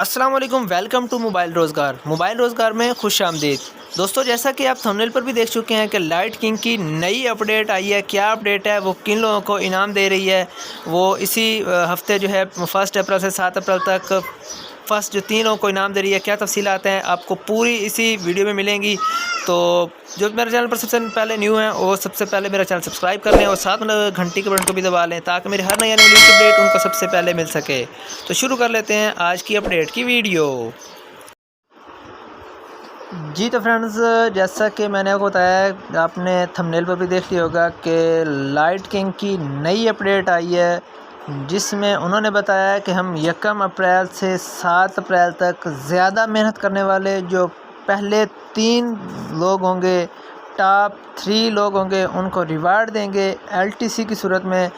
अस्सलाम वालेकुम, welcome to mobile रोज़गार में खुश आमदीद। दोस्तों, जैसा कि आप थंबनेल पर भी देख चुके हैं कि लाइट किंग की नई अपडेट आई है। क्या अपडेट है, वो किन लोगों को इनाम दे रही है, वो इसी हफ्ते जो है 1 अप्रैल से 7 अप्रैल तक फर्स्ट जो 3 लोगों को इनाम दे रही है, क्या तफसीलात हैं आपको पूरी इसी वीडियो में मिलेंगी। तो जो मेरे चैनल पर सबसे पहले न्यू है वो सबसे पहले मेरा चैनल सब्सक्राइब कर लें और साथ में घंटी के बटन को भी दबा लें ताकि मेरी हर नई वीडियो की अपडेट उनको सबसे पहले मिल सके। तो शुरू कर लेते हैं आज की अपडेट की वीडियो। जी तो फ्रेंड्स, जैसा कि मैंने आपको बताया, आपने थंबनेल पर भी देख लिया होगा कि लाइट किंग की नई अपडेट आई है, जिसमें उन्होंने बताया कि हम 1 अप्रैल से 7 अप्रैल तक ज़्यादा मेहनत करने वाले जो पहले 3 लोग होंगे, टॉप 3 लोग होंगे, उनको रिवार्ड देंगे LTC की सूरत में।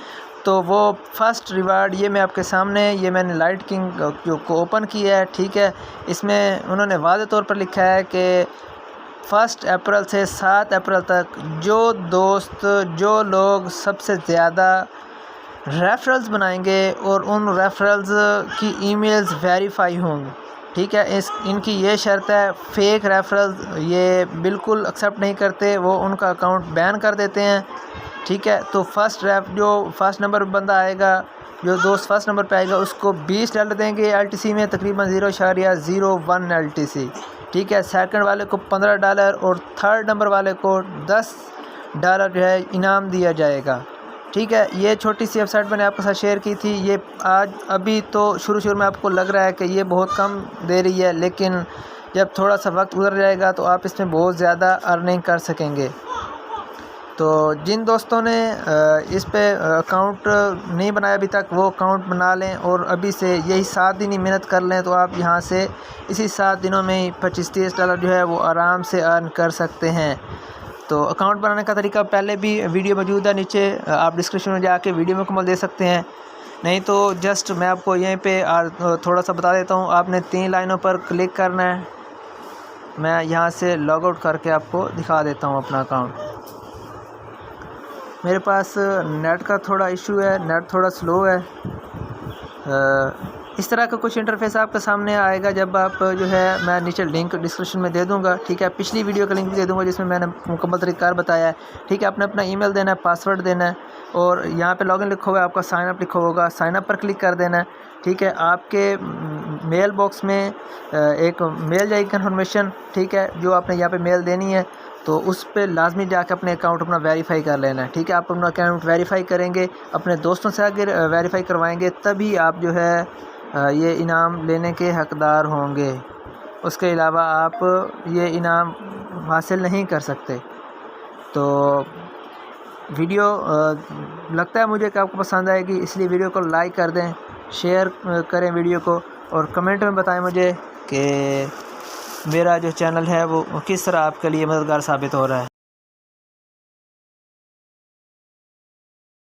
तो वो फर्स्ट रिवार्ड ये मैं आपके सामने, ये मैंने लाइट किंग को ओपन किया है, ठीक है। इसमें उन्होंने वाज़े तौर पर लिखा है कि 1 अप्रैल से 7 अप्रैल तक जो लोग सबसे ज़्यादा रेफरल्स बनाएंगे और उन रेफरल्स की ईमेल्स वेरीफाई होंगी, ठीक है। इनकी ये शर्त है, फेक रेफरल्स ये बिल्कुल एक्सेप्ट नहीं करते, वो उनका अकाउंट बैन कर देते हैं, ठीक है। तो जो फर्स्ट नंबर बंदा आएगा, जो दोस्त फर्स्ट नंबर पे आएगा, उसको $20 देंगे LTC में, तकरीबन 0.01 LTC, ठीक है। सेकंड वाले को $15 और थर्ड नंबर वाले को $10 जो है इनाम दिया जाएगा, ठीक है। ये छोटी सी वेबसाइट मैंने आपके साथ शेयर की थी। ये आज अभी तो शुरू में आपको लग रहा है कि ये बहुत कम दे रही है, लेकिन जब थोड़ा सा वक्त गुजर जाएगा तो आप इसमें बहुत ज़्यादा अर्निंग कर सकेंगे। तो जिन दोस्तों ने इस पे अकाउंट नहीं बनाया अभी तक, वो अकाउंट बना लें और अभी से यही 7 दिन ही मेहनत कर लें, तो आप यहाँ से इसी 7 दिनों में ही $25-30 जो है वो आराम से अर्न कर सकते हैं। तो अकाउंट बनाने का तरीका पहले भी वीडियो मौजूद है, नीचे आप डिस्क्रिप्शन में जाके वीडियो मुकम्मल दे सकते हैं, नहीं तो जस्ट मैं आपको यहीं पे थोड़ा सा बता देता हूँ। आपने 3 लाइनों पर क्लिक करना है। मैं यहाँ से लॉग आउट करके आपको दिखा देता हूँ अपना अकाउंट। मेरे पास नेट का थोड़ा इशू है, नेट थोड़ा स्लो है। इस तरह का कुछ इंटरफेस आपके सामने आएगा जब आप जो है, मैं नीचे लिंक डिस्क्रिप्शन में दे दूंगा, ठीक है। पिछली वीडियो का लिंक भी दे दूंगा जिसमें मैंने मुकम्मल तरीक़ाकार बताया है, ठीक है। आपने अपना ईमेल देना है, पासवर्ड देना है और यहाँ पे लॉगिन लिखा हुआ है, आपका साइन अप लिखा होगा, साइन अप पर क्लिक कर देना है, ठीक है। आपके मेल बॉक्स में एक मेल जाएगी कन्फर्मेशन, ठीक है, जो आपने यहाँ पर मेल देनी है। तो उस पर लाजमी जाकर अपने अकाउंट अपना वेरीफ़ाई कर लेना है, ठीक है। आप अपना अकाउंट वेरीफ़ाई करेंगे, अपने दोस्तों से अगर वेरीफ़ाई करवाएंगे, तभी आप जो है ये इनाम लेने के हकदार होंगे। उसके अलावा आप ये इनाम हासिल नहीं कर सकते। तो वीडियो लगता है मुझे कि आपको पसंद आएगी, इसलिए वीडियो को लाइक कर दें, शेयर करें वीडियो को और कमेंट में बताएं मुझे कि मेरा जो चैनल है वो किस तरह आपके लिए मददगार साबित हो रहा है।